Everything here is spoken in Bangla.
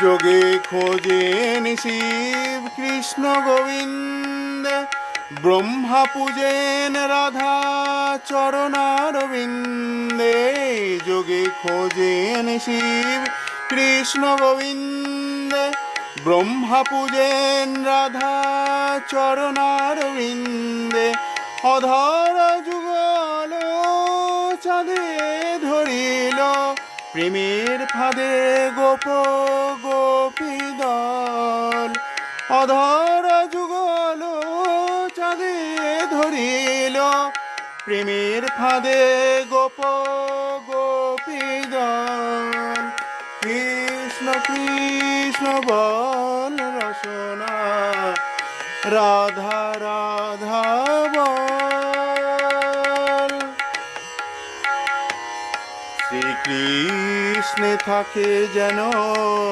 যোগে খোঁজেন শিব কৃষ্ণ গোবিন্দ, ব্রহ্মা পূজেন রাধা চরণারবিন্দে। যোগে খোঁজেন শিব কৃষ্ণ গোবিন্দ, ব্রহ্মা পূজেন রাধা চরণারবিন্দে। অধর যুগল চাঁদে ধরিল, প্রেমের ফাঁদে গোপ গোপী দল। অধর যুগল চাঁদে ধরিল, প্রেমের ফাঁদে গোপ গোপী দল। কৃষ্ণ কৃষ্ণ বল রসনা, রাধা রাধা বল। শ্রীকৃষ্ণে থাকে যেন